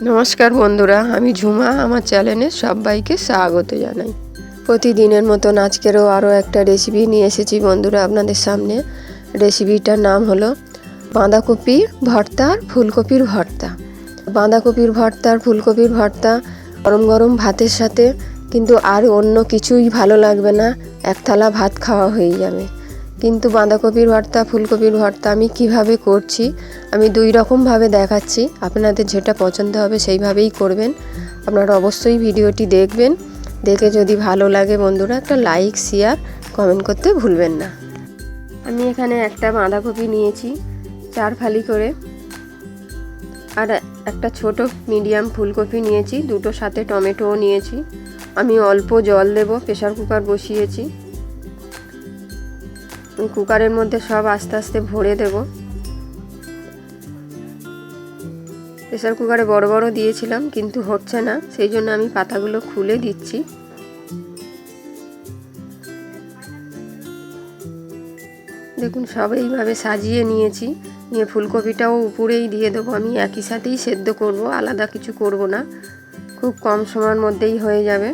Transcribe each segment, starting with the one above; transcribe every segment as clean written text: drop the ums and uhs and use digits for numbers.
নমস্কার বন্ধুরা, আমি ঝুমা। আমার চ্যানেলে সবাইকে স্বাগত জানাই। প্রতিদিনের মতন আজকেরও আরও একটা রেসিপি নিয়ে এসেছি বন্ধুরা আপনাদের সামনে। রেসিপিটার নাম হলো বাঁধাকপি ভর্তা আর ফুলকপির ভর্তা। বাঁধাকপির ভর্তা আর ফুলকপির ভর্তা গরম গরম ভাতের সাথে কিন্তু আর অন্য কিছুই ভালো লাগবে না, এক থালা ভাত খাওয়া হয়ে যাবে। কিন্তু বাঁধাকপির ভর্তা ফুলকপির ভর্তা আমি কিভাবে করছি আমি দুই রকমভাবে দেখাচ্ছি। আপনাদের যেটা পছন্দ হবে সেইভাবেই করবেন। আপনারা অবশ্যই ভিডিওটি দেখবেন, দেখে যদি ভালো লাগে বন্ধুরা একটা লাইক শেয়ার কমেন্ট করতে ভুলবেন না। আমি এখানে একটা বাঁধাকপি নিয়েছি 4 ফালি করে, আর একটা ছোট মিডিয়াম ফুলকপি নিয়েছি, দুটো সাথে টমেটোও নিয়েছি। আমি অল্প জল দেব, প্রেসার কুকার বসিয়েছি। কুকারের মধ্যে সব আস্তে আস্তে ভরে দেব। প্রেসার কুকারে বড় বড় দিয়েছিলাম কিন্তু হচ্ছে না, সেই জন্য আমি পাতাগুলো খুলে দিচ্ছি। দেখুন সব এইভাবে সাজিয়ে নিয়েছি, নিয়ে ফুলকপিটাও উপরেই দিয়ে দেবো। আমি একই সাথেই সেদ্ধ করব, আলাদা কিছু করব না, খুব কম সময়ের মধ্যেই হয়ে যাবে।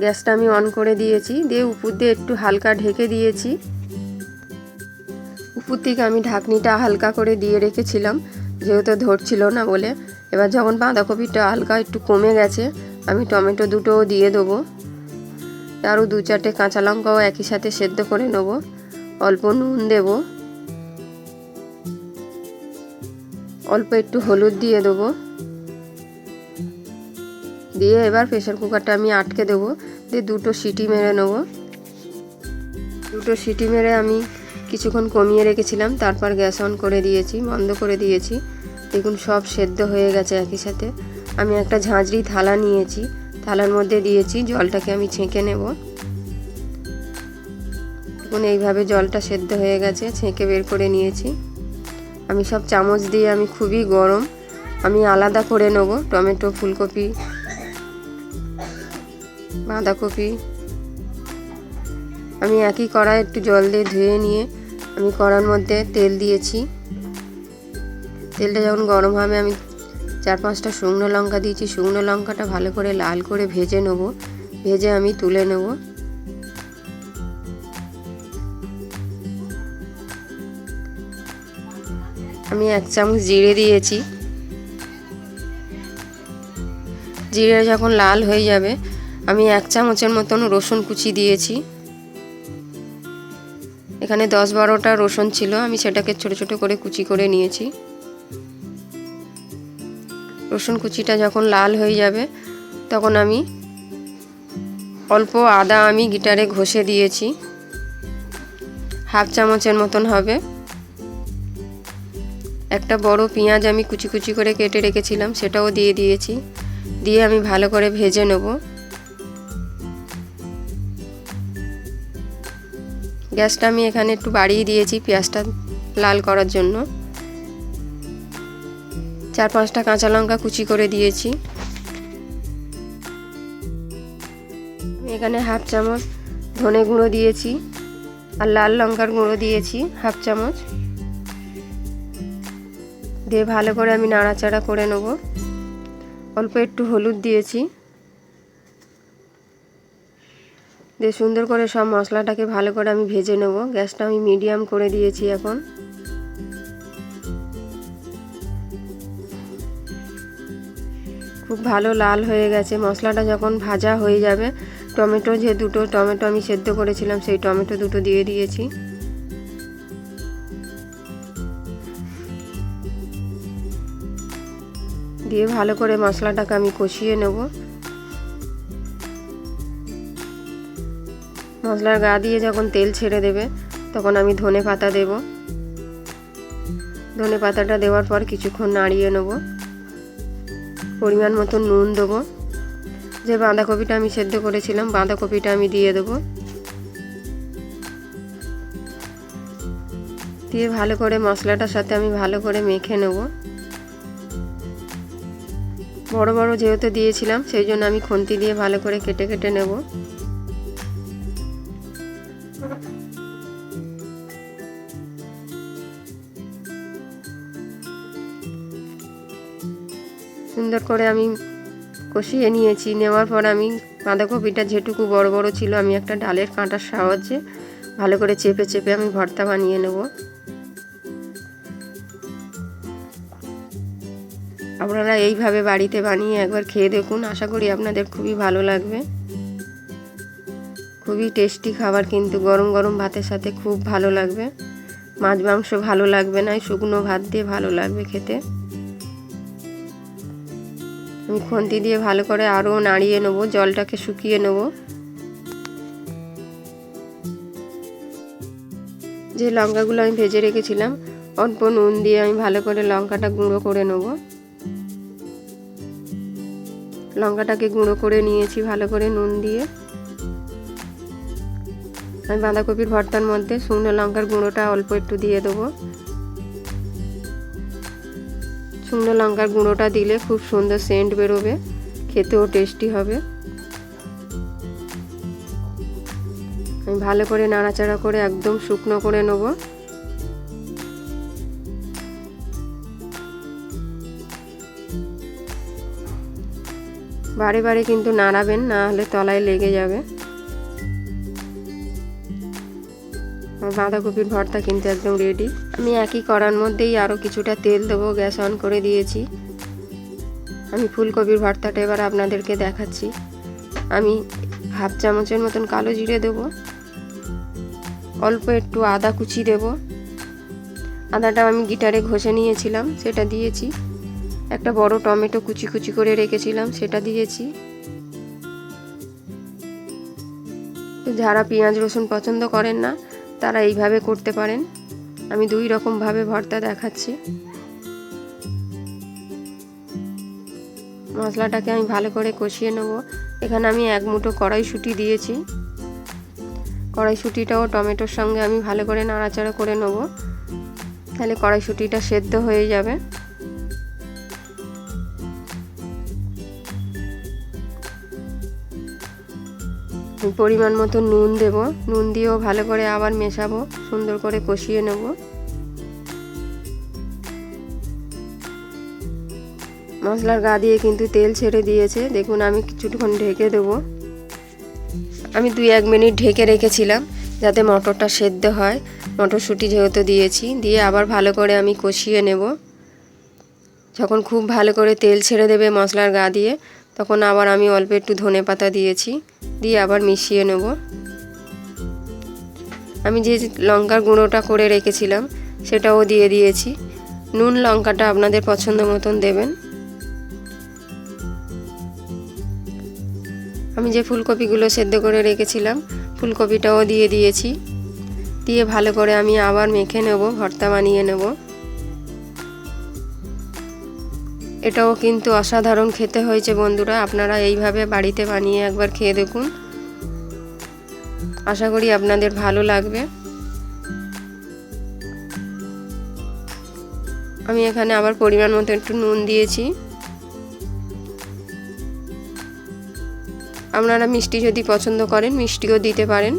গ্যাসটা আমি অন করে দিয়েছি, দিয়ে উপর দিয়ে একটু হালকা ঢেকে দিয়েছি। উপর থেকে আমি ঢাকনিটা হালকা করে দিয়ে রেখেছিলাম, যেহেতু ধরছিল না বলে। এবার যখন বাঁধাকপিটা হালকা একটু কমে গেছে, আমি টমেটো দুটোও দিয়ে দেবো। আরও 2-4টে কাঁচা লঙ্কাও একই সাথে সেদ্ধ করে নেব। অল্প নুন দেব, অল্প একটু হলুদ দিয়ে দেবো। দিয়ে এবার প্রেসার কুকারটা আমি আটকে দেবো, দিয়ে 2টো সিটি মেরে নেব। 2টো সিটি মেরে আমি কিছুক্ষণ কমিয়ে রেখেছিলাম, তারপর গ্যাস অন করে দিয়েছি, বন্ধ করে দিয়েছি। দেখুন সব সেদ্ধ হয়ে গেছে একই সাথে। আমি একটা ঝাঁঝরি থালা নিয়েছি, থালার মধ্যে দিয়েছি, জলটাকে আমি ছেঁকে নেব। দেখুন এইভাবে জলটা সেদ্ধ হয়ে গেছে, ছেঁকে বের করে নিয়েছি। আমি সব চামচ দিয়ে আমি খুবই গরম আমি আলাদা করে নেব। টমেটো, ফুলকপি, বাঁধাকপি আমি একই কড়াই একটু জল দিয়ে ধুয়ে নিয়ে আমি কড়ার মধ্যে তেল দিয়েছি। তেলটা যখন গরম হবে আমি 4-5টা শুকনো লঙ্কা দিয়েছি। শুকনো লঙ্কাটা ভালো করে লাল করে ভেজে নেব, ভেজে আমি তুলে নেব। আমি 1 চামচ জিরে দিয়েছি। জিরে যখন লাল হয়ে যাবে আমি 1 চামচের মতন রসুন কুচি দিয়েছি। এখানে 10-12টা রসুন ছিল, আমি সেটাকে ছোট ছোট করে কুচি করে নিয়েছি। রসুন কুচিটা যখন লাল হয়ে যাবে তখন আমি অল্প আদা আমি গিটারে ঘষে দিয়েছি, 1/2 চামচের মতন হবে। একটা বড় পেঁয়াজ আমি কুচি কুচি করে কেটে রেখেছিলাম, সেটাও দিয়ে দিয়েছি। দিয়ে আমি ভালো করে ভেজে নেব। গ্যাসটা আমি এখানে একটু বাড়িয়ে দিয়েছি পেঁয়াজটা লাল করার জন্য। 4-5টা কাঁচা লঙ্কা কুচি করে দিয়েছি। এখানে 1/2 চামচ ধনে গুঁড়ো দিয়েছি, আর লাল লঙ্কার গুঁড়ো দিয়েছি 1/2 চামচ। দিয়ে ভালো করে আমি নাড়াচাড়া করে নেব। অল্প একটু হলুদ দিয়েছি। দিয়ে সুন্দর করে সব মশলাটাকে ভালো করে আমি ভেজে নেব। গ্যাসটা আমি মিডিয়াম করে দিয়েছি। এখন খুব ভালো লাল হয়ে গেছে। মশলাটা যখন ভাজা হয়ে যাবে টমেটো, যে 2টো টমেটো আমি সেদ্ধ করেছিলাম সেই টমেটো 2টো দিয়ে দিয়েছি। দিয়ে ভালো করে মশলাটাকে আমি কষিয়ে নেব। মশলার গা দিয়ে যখন তেল ছেড়ে দেবে তখন আমি ধনে পাতা দেব। ধনে পাতাটা দেওয়ার পর কিছুক্ষণ নাড়িয়ে নেব। পরিমাণ মতো নুন দেবো। যে বাঁধাকপিটা আমি সেদ্ধ করেছিলাম বাঁধাকপিটা আমি দিয়ে দেবো। দিয়ে ভালো করে মশলাটার সাথে আমি ভালো করে মেখে নেব। বড় বড় যেহেতু দিয়েছিলাম সেই জন্য আমি খুন্তি দিয়ে ভালো করে কেটে কেটে নেব। সুন্দর করে আমি কষিয়ে নিয়েছি। নেওয়ার পর আমি বাঁধাকপিটা যেটুকু বড় বড় ছিল আমি একটা ডালের কাঁটার সাহায্যে ভালো করে চেপে চেপে আমি ভর্তা বানিয়ে নেব। আপনারা এইভাবে বাড়িতে বানিয়ে একবার খেয়ে দেখুন, আশা করি আপনাদের খুবই ভালো লাগবে। খুবই টেস্টি খাবার, কিন্তু গরম গরম ভাতের সাথে খুব ভালো লাগবে। মাছ মাংস ভালো লাগবে না, শুকনো ভাত দিয়ে ভালো লাগবে খেতে। আমি খুন্তি দিয়ে ভালো করে আরও নাড়িয়ে নেবো, জলটাকে শুকিয়ে নেব। যে লঙ্কাগুলো আমি ভেজে রেখেছিলাম অল্প নুন দিয়ে আমি ভালো করে লঙ্কাটা গুঁড়ো করে নেব। লঙ্কাটাকে গুঁড়ো করে নিয়েছি ভালো করে নুন দিয়ে। আমি বাঁধাকপির ভর্তার মধ্যে শুকনো লঙ্কার গুঁড়োটা অল্প একটু দিয়ে দেবো। শুকনো লঙ্কার গুঁড়োটা দিলে খুব সুন্দর সেন্ট বেরোবে, খেতেও টেস্টি হবে। আমি ভালো করে নাড়াচাড়া করে একদম শুকনো করে নেব। বারে বারে কিন্তু নাড়াবেন, না হলে তলায় লেগে যাবে। বাঁধাকপির ভর্তা কিন্তু একদম রেডি। আমি একই কড়ার মধ্যেই আরও কিছুটা তেল দেবো, গ্যাস অন করে দিয়েছি। আমি ফুলকপির ভর্তাটা এবার আপনাদেরকে দেখাচ্ছি। আমি হাফ চামচের মতন কালো জিরে দেবো, অল্প একটু আদা কুচি দেব। আদাটা আমি গিটারে ঘষে নিয়েছিলাম, সেটা দিয়েছি। একটা বড় টমেটো কুচি কুচি করে রেখেছিলাম, সেটা দিয়েছি। যারা পেঁয়াজ রসুন পছন্দ করেন না তারা এইভাবে করতে পারেন। আমি দুই রকমভাবে ভর্তা দেখাচ্ছি। মশলাটাকে আমি ভালো করে কষিয়ে নেব। এখানে আমি এক মুঠো কড়াইশুঁটি দিয়েছি। কড়াইশুঁটিটাও টমেটোর সঙ্গে আমি ভালো করে নাড়াচাড়া করে নেব, তাহলে কড়াইশুঁটিটা সেদ্ধ হয়ে যাবে। পরিমাণ মতো নুন দেব, নুন দিয়েও ভালো করে আবার মেশাবো, সুন্দর করে কষিয়ে নেব। মশলার গা দিয়ে কিন্তু তেল ছেড়ে দিয়েছে, দেখুন। আমি কিছুক্ষণ ঢেকে দেব। আমি 2-1 মিনিট ঢেকে রেখেছিলাম যাতে মটরটা সেদ্ধ হয়। মটরশুঁটি যেহেতু দিয়েছি, দিয়ে আবার ভালো করে আমি কষিয়ে নেব। যখন খুব ভালো করে তেল ছেড়ে দেবে মশলার গা দিয়ে, তখন আবার আমি অল্প একটু ধনেপাতা দিয়েছি, দিয়ে আবার মিশিয়ে নেব। আমি যে লঙ্কার গুঁড়োটা করে রেখেছিলাম সেটাও দিয়ে দিয়েছি। নুন লঙ্কাটা আপনাদের পছন্দ মতন দেবেন। আমি যে ফুলকপিগুলো সেদ্ধ করে রেখেছিলাম ফুলকপিটাও দিয়ে দিয়েছি, দিয়ে ভালো করে আমি আবার মেখে নেব, ভর্তা বানিয়ে নেব। এটাও কিন্তু অসাধারণ খেতে হয়েছে বন্ধুরা। আপনারা এইভাবে বাড়িতে বানিয়ে একবার খেয়ে দেখুন, আশা করি আপনাদের ভালো লাগবে। আমি এখানে আবার পরিমাণ মতো একটু নুন দিয়েছি। আপনারা মিষ্টি যদি পছন্দ করেন মিষ্টিও দিতে পারেন।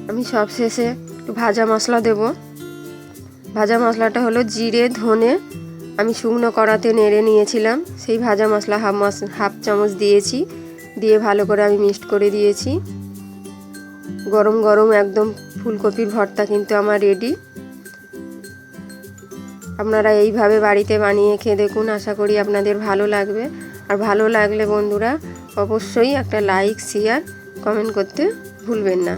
আমি সবশেষে একটু ভাজা মশলা দেব। ভাজা মশলাটা হলো জিরে ধনে আমি শুকনো কড়াতে নেড়ে নিয়েছিলাম, সেই ভাজা মশলা হাফ চামচ দিয়েছি, দিয়ে ভালো করে আমি মিক্সড করে দিয়েছি। গরম গরম একদম ফুলকপির ভর্তা কিন্তু আমার রেডি। আপনারা এইভাবে বাড়িতে বানিয়ে খেয়ে দেখুন, আশা করি আপনাদের ভালো লাগবে। আর ভালো লাগলে বন্ধুরা অবশ্যই একটা লাইক শেয়ার কমেন্ট করতে ভুলবেন না।